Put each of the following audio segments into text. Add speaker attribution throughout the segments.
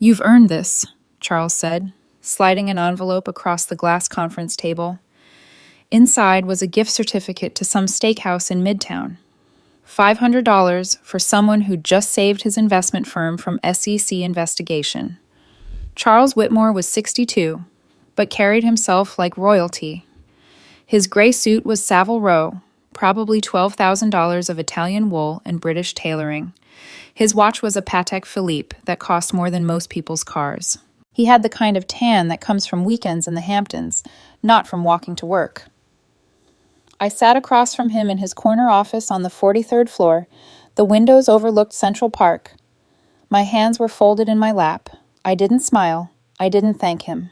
Speaker 1: "You've earned this," Charles said, sliding an envelope across the glass conference table. Inside was a gift certificate to some steakhouse in Midtown. $500 for someone who just saved his investment firm from SEC investigation. Charles Whitmore was 62, but carried himself like royalty. His gray suit was Savile Row, probably $12,000 of Italian wool and British tailoring. His watch was a Patek Philippe that cost more than most people's cars. He had the kind of tan that comes from weekends in the Hamptons, not from walking to work. I sat across from him in his corner office on the 43rd floor. The windows overlooked Central Park. My hands were folded in my lap. I didn't smile. I didn't thank him.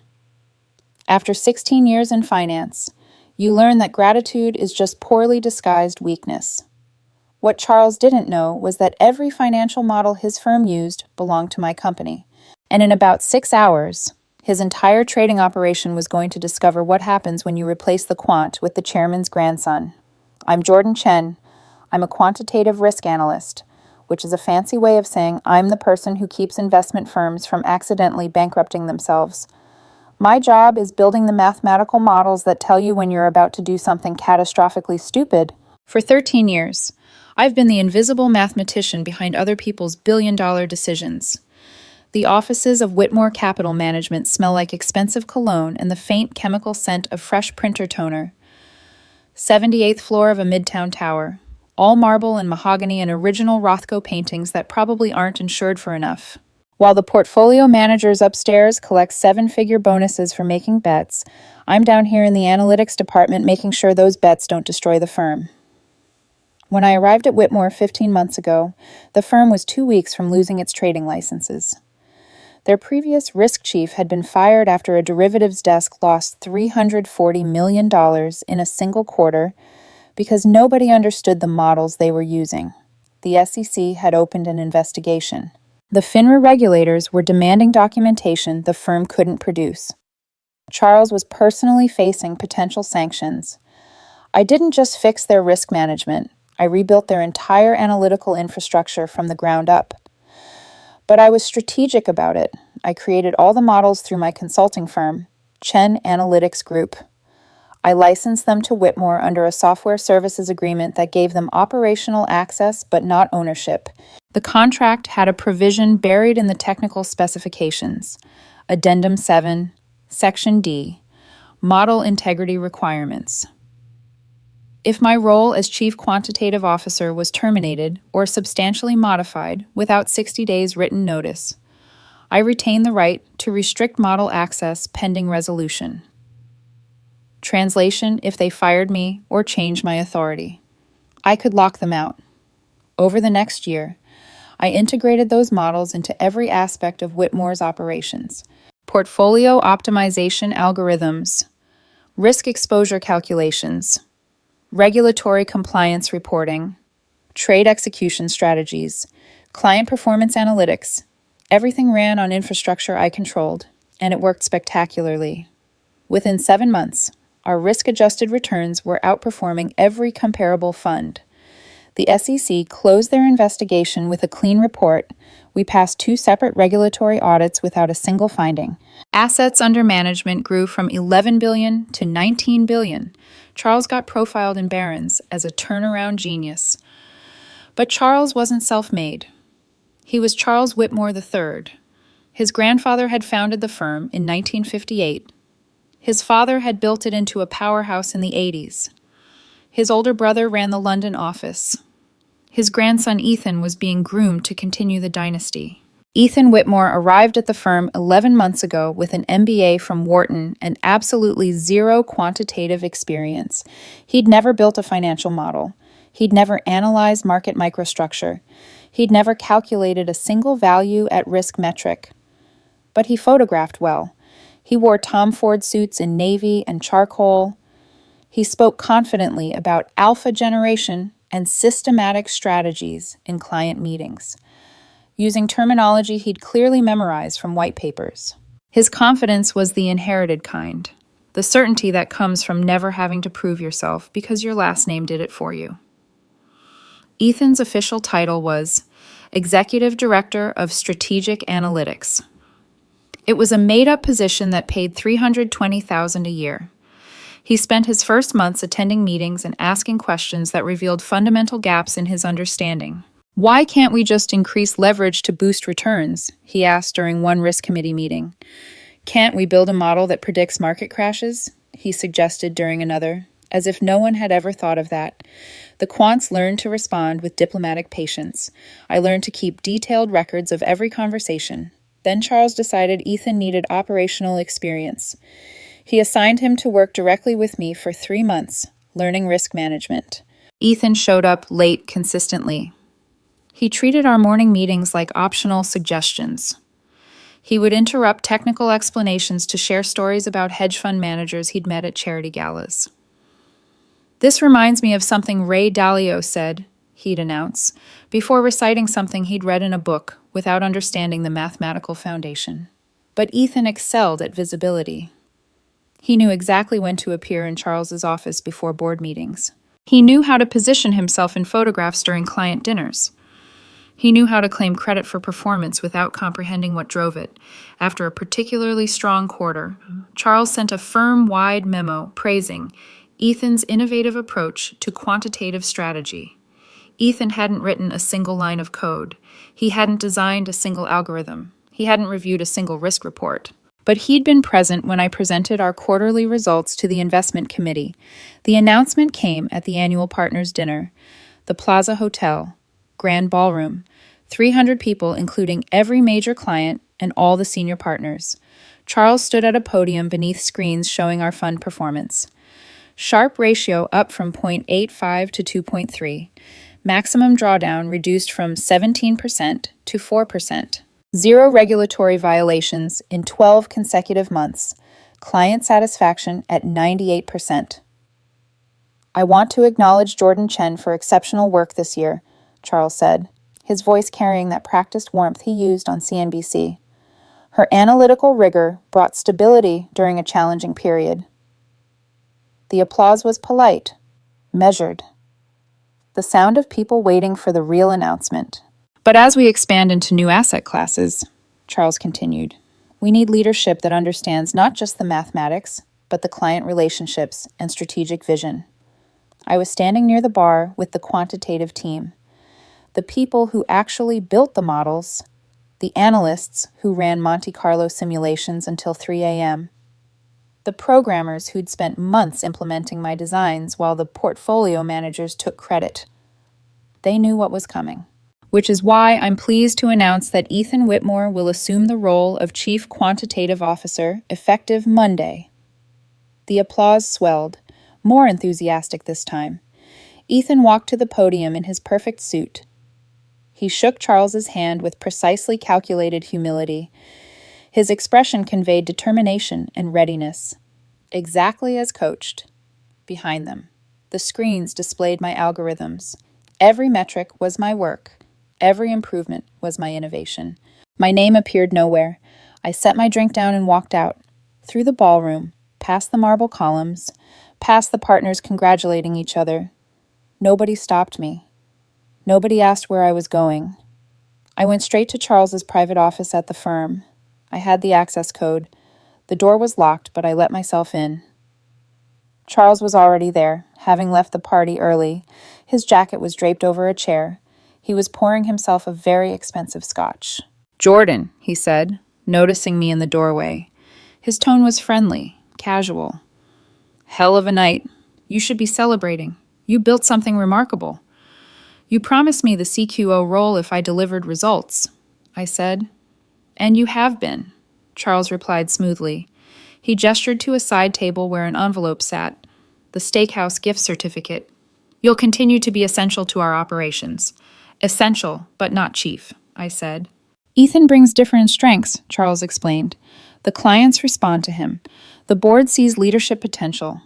Speaker 1: After 16 years in finance, you learn that gratitude is just poorly disguised weakness. What Charles didn't know was that every financial model his firm used belonged to my company. And in about 6 hours, his entire trading operation was going to discover what happens when you replace the quant with the chairman's grandson. I'm Jordan Chen. I'm a quantitative risk analyst, which is a fancy way of saying I'm the person who keeps investment firms from accidentally bankrupting themselves. My job is building the mathematical models that tell you when you're about to do something catastrophically stupid. For 13 years, I've been the invisible mathematician behind other people's billion-dollar decisions. The offices of Whitmore Capital Management smell like expensive cologne and the faint chemical scent of fresh printer toner. 78th floor of a midtown tower. All marble and mahogany and original Rothko paintings that probably aren't insured for enough. While the portfolio managers upstairs collect 7-figure bonuses for making bets, I'm down here in the analytics department making sure those bets don't destroy the firm. When I arrived at Whitmore 15 months ago, the firm was 2 weeks from losing its trading licenses. Their previous risk chief had been fired after a derivatives desk lost $340 million in a single quarter because nobody understood the models they were using. The SEC had opened an investigation. The FINRA regulators were demanding documentation the firm couldn't produce. Charles was personally facing potential sanctions. I didn't just fix their risk management. I rebuilt their entire analytical infrastructure from the ground up. But I was strategic about it. I created all the models through my consulting firm, Chen Analytics Group. I licensed them to Whitmore under a software services agreement that gave them operational access but not ownership. The contract had a provision buried in the technical specifications, Addendum 7, Section D, Model Integrity Requirements. If my role as Chief Quantitative Officer was terminated or substantially modified without 60 days written notice, I retained the right to restrict model access pending resolution. Translation, if they fired me or changed my authority. I could lock them out. Over the next year, I integrated those models into every aspect of Whitmore's operations. Portfolio optimization algorithms, risk exposure calculations, regulatory compliance reporting, trade execution strategies, client performance analytics. Everything ran on infrastructure I controlled, and it worked spectacularly. Within 7 months, our risk-adjusted returns were outperforming every comparable fund. The SEC closed their investigation with a clean report. We passed 2 separate regulatory audits without a single finding. Assets under management grew from $11 billion to $19 billion. Charles got profiled in Barron's as a turnaround genius. But Charles wasn't self-made. He was Charles Whitmore III. His grandfather had founded the firm in 1958. His father had built it into a powerhouse in the 80s. His older brother ran the London office. His grandson Ethan was being groomed to continue the dynasty. Ethan Whitmore arrived at the firm 11 months ago with an MBA from Wharton and absolutely zero quantitative experience. He'd never built a financial model. He'd never analyzed market microstructure. He'd never calculated a single value at risk metric. But he photographed well. He wore Tom Ford suits in navy and charcoal. He spoke confidently about alpha generation and systematic strategies in client meetings, using terminology he'd clearly memorized from white papers. His confidence was the inherited kind, the certainty that comes from never having to prove yourself because your last name did it for you. Ethan's official title was Executive Director of Strategic Analytics. It was a made-up position that paid $320,000 a year. He spent his first months attending meetings and asking questions that revealed fundamental gaps in his understanding. "Why can't we just increase leverage to boost returns?" he asked during one risk committee meeting. "Can't we build a model that predicts market crashes?" he suggested during another, as if no one had ever thought of that. The quants learned to respond with diplomatic patience. I learned to keep detailed records of every conversation. Then Charles decided Ethan needed operational experience. He assigned him to work directly with me for 3 months, learning risk management. Ethan showed up late consistently. He treated our morning meetings like optional suggestions. He would interrupt technical explanations to share stories about hedge fund managers he'd met at charity galas. "This reminds me of something Ray Dalio said," he'd announce, before reciting something he'd read in a book without understanding the mathematical foundation. But Ethan excelled at visibility. He knew exactly when to appear in Charles's office before board meetings. He knew how to position himself in photographs during client dinners. He knew how to claim credit for performance without comprehending what drove it. After a particularly strong quarter, Charles sent a firm, wide memo praising Ethan's innovative approach to quantitative strategy. Ethan hadn't written a single line of code. He hadn't designed a single algorithm. He hadn't reviewed a single risk report. But he'd been present when I presented our quarterly results to the investment committee. The announcement came at the annual partners' dinner, the Plaza Hotel, Grand Ballroom, 300 people, including every major client and all the senior partners. Charles stood at a podium beneath screens showing our fund performance. Sharp ratio up from 0.85 to 2.3. Maximum drawdown reduced from 17% to 4%. 0 regulatory violations in 12 consecutive months. Client satisfaction at 98%. "I want to acknowledge Jordan Chen for exceptional work this year," Charles said, his voice carrying that practiced warmth he used on CNBC. "Her analytical rigor brought stability during a challenging period." The applause was polite, measured. The sound of people waiting for the real announcement. "But as we expand into new asset classes," Charles continued, "we need leadership that understands not just the mathematics, but the client relationships and strategic vision." I was standing near the bar with the quantitative team, the people who actually built the models, the analysts who ran Monte Carlo simulations until 3 a.m., the programmers who'd spent months implementing my designs while the portfolio managers took credit. They knew what was coming. Which is why I'm pleased to announce that Ethan Whitmore will assume the role of Chief Quantitative Officer effective Monday. The applause swelled, more enthusiastic this time. Ethan walked to the podium in his perfect suit. He shook Charles's hand with precisely calculated humility. His expression conveyed determination and readiness. Exactly as coached. Behind them, the screens displayed my algorithms. Every metric was my work. Every improvement was my innovation. My name appeared nowhere. I set my drink down and walked out, through the ballroom, past the marble columns, past the partners congratulating each other. Nobody stopped me. Nobody asked where I was going. I went straight to Charles's private office at the firm. I had the access code. The door was locked, but I let myself in. Charles was already there, having left the party early. His jacket was draped over a chair. He was pouring himself a very expensive scotch. "Jordan," he said, noticing me in the doorway. His tone was friendly, casual. "Hell of a night. You should be celebrating. You built something remarkable." "You promised me the CQO role if I delivered results," I said. "And you have been," Charles replied smoothly. He gestured to a side table where an envelope sat, the steakhouse gift certificate. "You'll continue to be essential to our operations." "Essential, but not chief," I said. "Ethan brings different strengths," Charles explained. "The clients respond to him. The board sees leadership potential.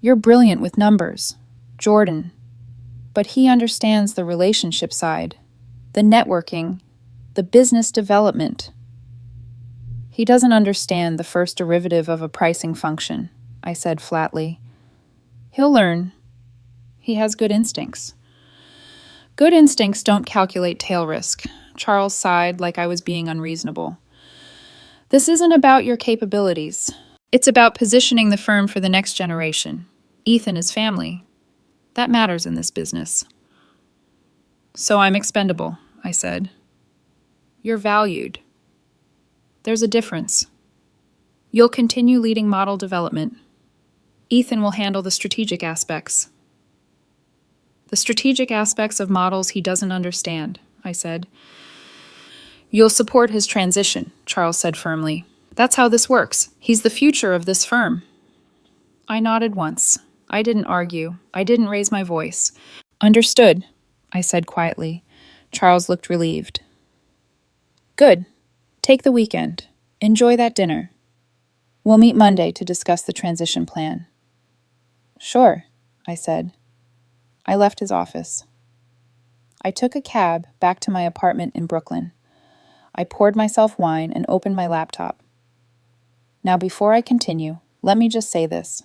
Speaker 1: You're brilliant with numbers, Jordan. But he understands the relationship side, the networking, the business development. He doesn't understand the first derivative of a pricing function," I said flatly. "He'll learn. He has good instincts." "Good instincts don't calculate tail risk," Charles sighed like I was being unreasonable. This isn't about your capabilities. It's about positioning the firm for the next generation. Ethan is family. That matters in this business. So I'm expendable, I said. You're valued. There's a difference. You'll continue leading model development. Ethan will handle the strategic aspects. The strategic aspects of models he doesn't understand, I said. You'll support his transition, Charles said firmly. That's how this works. He's the future of this firm. I nodded once. I didn't argue. I didn't raise my voice. Understood, I said quietly. Charles looked relieved. Good. Take the weekend. Enjoy that dinner. We'll meet Monday to discuss the transition plan. Sure, I said. I left his office. I took a cab back to my apartment in Brooklyn. I poured myself wine and opened my laptop. Now, before I continue, let me just say this.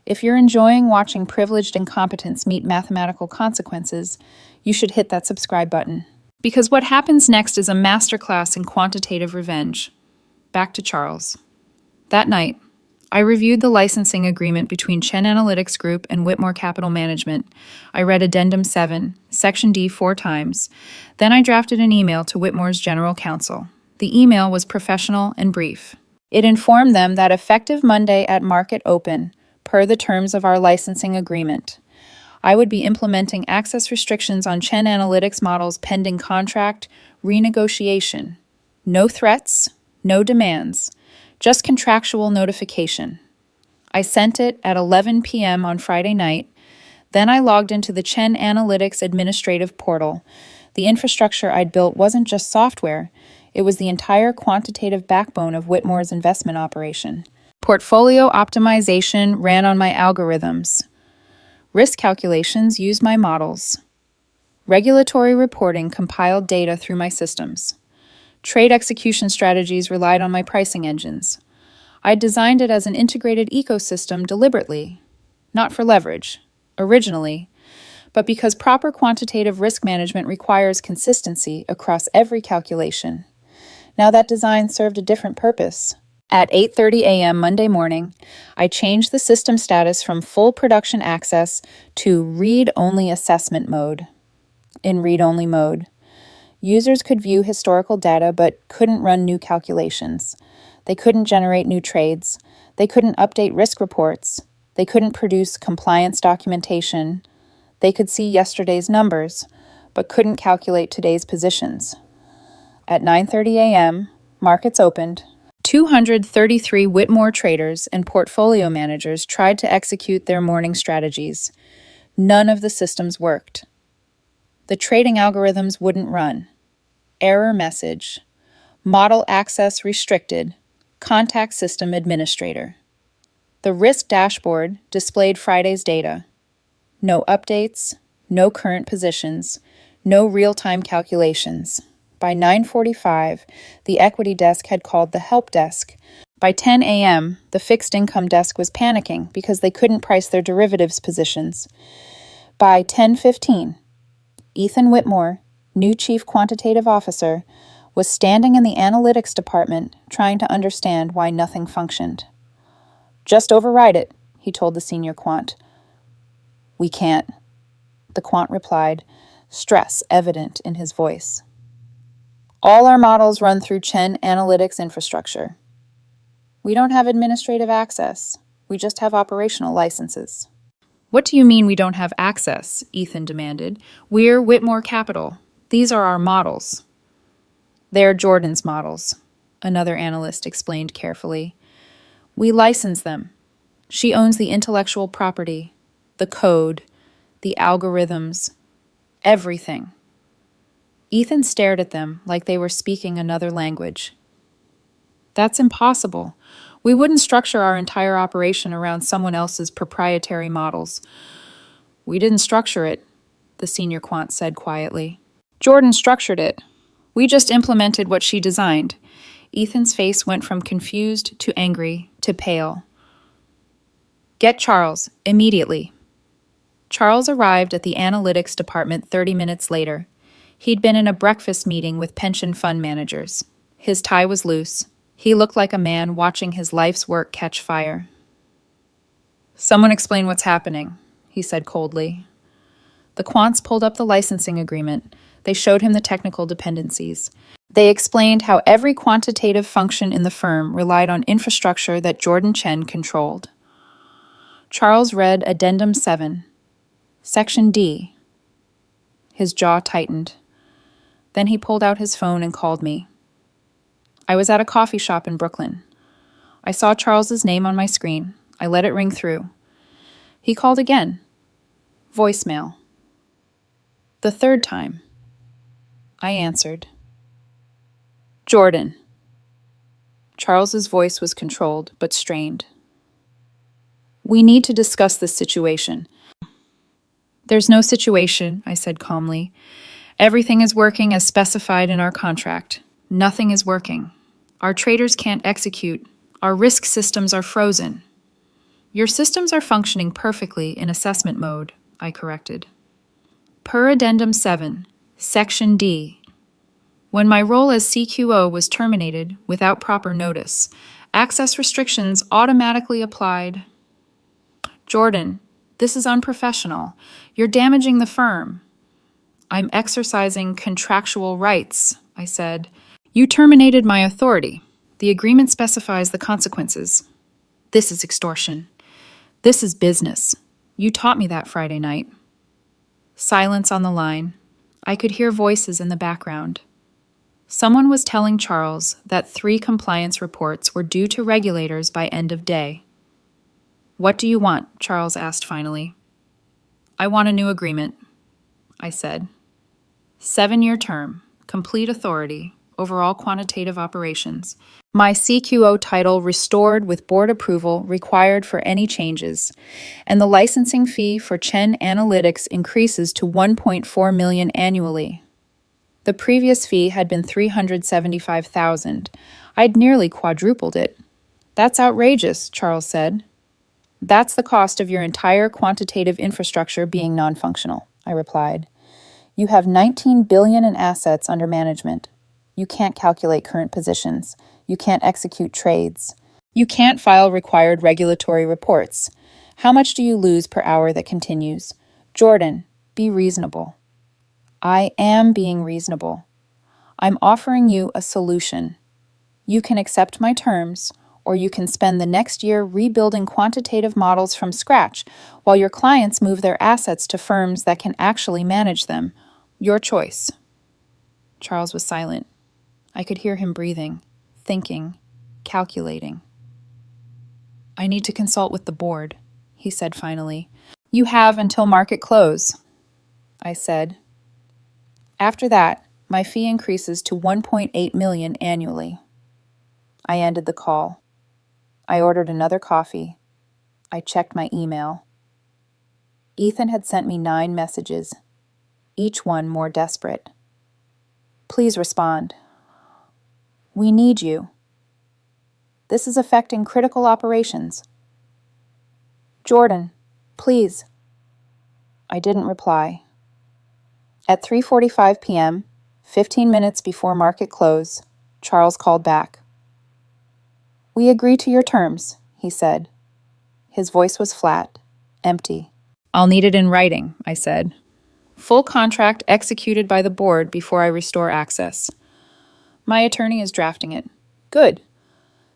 Speaker 1: If you're enjoying watching privileged incompetence meet mathematical consequences, you should hit that subscribe button. Because what happens next is a masterclass in quantitative revenge. Back to Charles. That night, I reviewed the licensing agreement between Chen Analytics Group and Whitmore Capital Management. I read Addendum 7, Section D 4 times. Then I drafted an email to Whitmore's general counsel. The email was professional and brief. It informed them that effective Monday at market open, per the terms of our licensing agreement, I would be implementing access restrictions on Chen Analytics models pending contract renegotiation. No threats, no demands, just contractual notification. I sent it at 11 p.m. on Friday night. Then I logged into the Chen Analytics administrative portal. The infrastructure I'd built wasn't just software. It was the entire quantitative backbone of Whitmore's investment operation. Portfolio optimization ran on my algorithms. Risk calculations used my models. Regulatory reporting compiled data through my systems. Trade execution strategies relied on my pricing engines. I designed it as an integrated ecosystem deliberately, not for leverage, originally, but because proper quantitative risk management requires consistency across every calculation. Now that design served a different purpose. At 8:30 a.m. Monday morning, I changed the system status from full production access to read-only assessment mode. In read-only mode, users could view historical data but couldn't run new calculations. They couldn't generate new trades. They couldn't update risk reports. They couldn't produce compliance documentation. They could see yesterday's numbers, but couldn't calculate today's positions. At 9:30 a.m., markets opened. 233 Whitmore traders and portfolio managers tried to execute their morning strategies. None of the systems worked. The trading algorithms wouldn't run. Error message. Model access restricted. Contact system administrator. The risk dashboard displayed Friday's data. No updates, no current positions, no real-time calculations. By 9:45, the equity desk had called the help desk. By 10 a.m., the fixed income desk was panicking because they couldn't price their derivatives positions. By 10:15, Ethan Whitmore, new chief quantitative officer, was standing in the analytics department trying to understand why nothing functioned. Just override it, he told the senior quant. We can't, the quant replied, stress evident in his voice. All our models run through Chen Analytics infrastructure. We don't have administrative access. We just have operational licenses. What do you mean we don't have access? Ethan demanded. We're Whitmore Capital. These are our models. They're Jordan's models, another analyst explained carefully. We license them. She owns the intellectual property, the code, the algorithms, everything. Ethan stared at them like they were speaking another language. That's impossible. We wouldn't structure our entire operation around someone else's proprietary models. We didn't structure it, the senior quant said quietly. Jordan structured it. We just implemented what she designed. Ethan's face went from confused to angry to pale. Get Charles, immediately. Charles arrived at the analytics department 30 minutes later. He'd been in a breakfast meeting with pension fund managers. His tie was loose. He looked like a man watching his life's work catch fire. "Someone explain what's happening," he said coldly. The quants pulled up the licensing agreement. They showed him the technical dependencies. They explained how every quantitative function in the firm relied on infrastructure that Jordan Chen controlled. Charles read Addendum 7, Section D. His jaw tightened. Then he pulled out his phone and called me. I was at a coffee shop in Brooklyn. I saw Charles's name on my screen. I let it ring through. He called again. Voicemail. The third time. I answered. "Jordan." Charles's voice was controlled, but strained. "We need to discuss this situation." "There's no situation," I said calmly. "Everything is working as specified in our contract. Nothing is working. Our traders can't execute. Our risk systems are frozen." "Your systems are functioning perfectly in assessment mode," I corrected. Per Addendum 7, Section D. When my role as CQO was terminated without proper notice, access restrictions automatically applied. "Jordan, this is unprofessional. You're damaging the firm." "I'm exercising contractual rights," I said. "You terminated my authority. The agreement specifies the consequences." "This is extortion. This is business. You taught me that Friday night." Silence on the line. I could hear voices in the background. Someone was telling Charles that 3 compliance reports were due to regulators by end of day. "What do you want?" Charles asked finally. "I want a new agreement," I said. 7-year term, complete authority over all quantitative operations. My CQO title restored with board approval required for any changes, and the licensing fee for Chen Analytics increases to $1.4 million annually. The previous fee had been $375,000. I'd nearly quadrupled it. "That's outrageous," Charles said. "That's the cost of your entire quantitative infrastructure being non-functional," I replied. "You have $19 billion in assets under management. You can't calculate current positions. You can't execute trades. You can't file required regulatory reports. How much do you lose per hour that continues? Jordan, be reasonable." "I am being reasonable. I'm offering you a solution. You can accept my terms, or you can spend the next year rebuilding quantitative models from scratch while your clients move their assets to firms that can actually manage them. Your choice." Charles was silent. I could hear him breathing, thinking, calculating. "I need to consult with the board," he said finally. "You have until market close," I said. "After that, my fee increases to $1.8 million annually." I ended the call. I ordered another coffee. I checked my email. Ethan had sent me 9 messages, each one more desperate. "Please respond. We need you. This is affecting critical operations. Jordan, please." I didn't reply. At 3:45 p.m., 15 minutes before market close, Charles called back. "We agree to your terms," he said. His voice was flat, empty. "I'll need it in writing," I said. "Full contract executed by the board before I restore access." "My attorney is drafting it." "Good.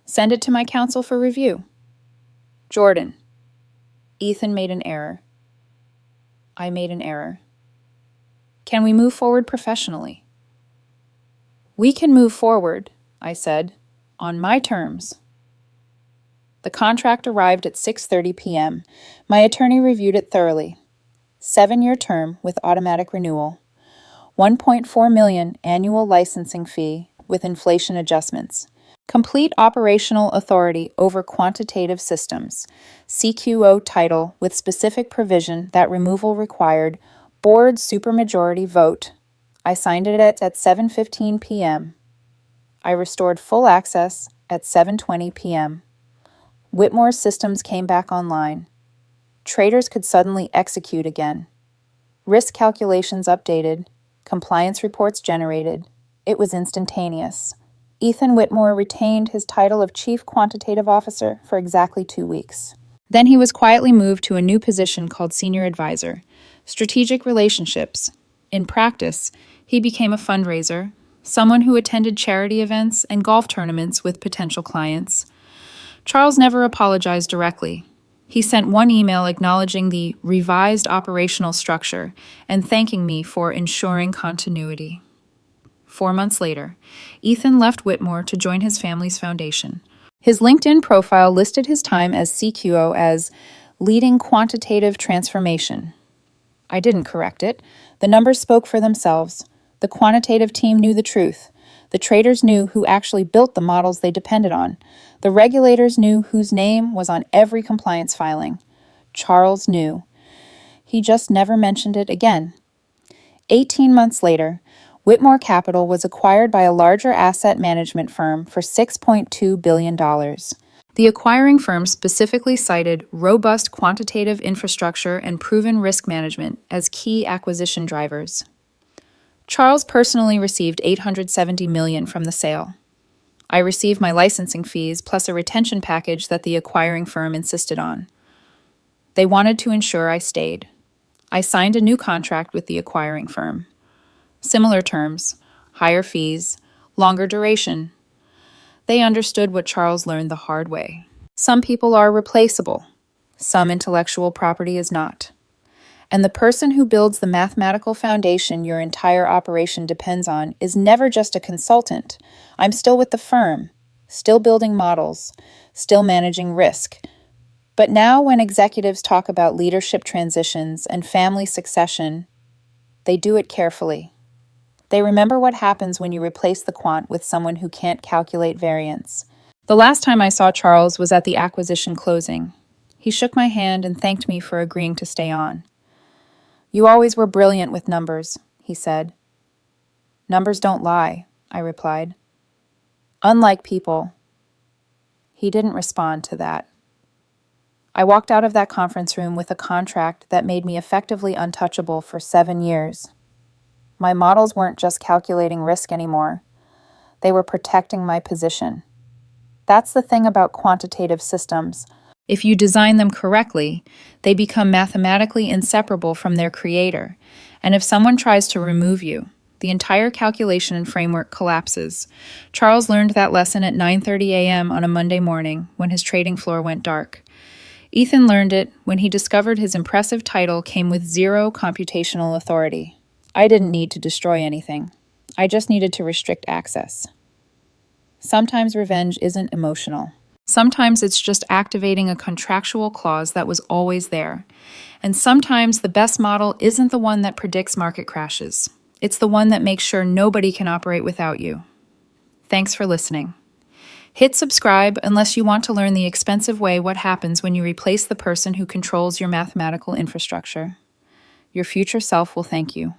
Speaker 1: Send it to my counsel for review." "Jordan." Ethan made an error. I made an error. "Can we move forward professionally?" "We can move forward," I said, "on my terms." The contract arrived at 6:30 p.m. My attorney reviewed it thoroughly. 7-year term with automatic renewal. $1.4 million annual licensing fee with inflation adjustments. Complete operational authority over quantitative systems. CQO title with specific provision that removal required. Board supermajority vote. I signed it at 7:15 p.m. I restored full access at 7:20 p.m. Whitmore's systems came back online. Traders could suddenly execute again. Risk calculations updated. Compliance reports generated. It was instantaneous. Ethan Whitmore retained his title of Chief Quantitative Officer for exactly 2 weeks. Then he was quietly moved to a new position called Senior Advisor, Strategic Relationships. In practice, he became a fundraiser, someone who attended charity events and golf tournaments with potential clients. Charles never apologized directly. He sent one email acknowledging the revised operational structure and thanking me for ensuring continuity. 4 months later, Ethan left Whitmore to join his family's foundation. His LinkedIn profile listed his time as CQO as leading quantitative transformation. I didn't correct it. The numbers spoke for themselves. The quantitative team knew the truth. The traders knew who actually built the models they depended on. The regulators knew whose name was on every compliance filing. Charles knew. He just never mentioned it again. 18 months later, Whitmore Capital was acquired by a larger asset management firm for $6.2 billion. The acquiring firm specifically cited robust quantitative infrastructure and proven risk management as key acquisition drivers. Charles personally received $870 million from the sale. I received my licensing fees plus a retention package that the acquiring firm insisted on. They wanted to ensure I stayed. I signed a new contract with the acquiring firm. Similar terms, higher fees, longer duration. They understood what Charles learned the hard way. Some people are replaceable. Some intellectual property is not. And the person who builds the mathematical foundation your entire operation depends on is never just a consultant. I'm still with the firm, still building models, still managing risk. But now when executives talk about leadership transitions and family succession, they do it carefully. They remember what happens when you replace the quant with someone who can't calculate variance. The last time I saw Charles was at the acquisition closing. He shook my hand and thanked me for agreeing to stay on. "You always were brilliant with numbers," he said. "Numbers don't lie," I replied. "Unlike people." He didn't respond to that. I walked out of that conference room with a contract that made me effectively untouchable for 7 years. My models weren't just calculating risk anymore. They were protecting my position. That's the thing about quantitative systems. If you design them correctly, they become mathematically inseparable from their creator. And if someone tries to remove you, the entire calculation and framework collapses. Charles learned that lesson at 9:30 a.m. on a Monday morning when his trading floor went dark. Ethan learned it when he discovered his impressive title came with zero computational authority. I didn't need to destroy anything. I just needed to restrict access. Sometimes revenge isn't emotional. Sometimes it's just activating a contractual clause that was always there. And sometimes the best model isn't the one that predicts market crashes. It's the one that makes sure nobody can operate without you. Thanks for listening. Hit subscribe unless you want to learn the expensive way what happens when you replace the person who controls your mathematical infrastructure. Your future self will thank you.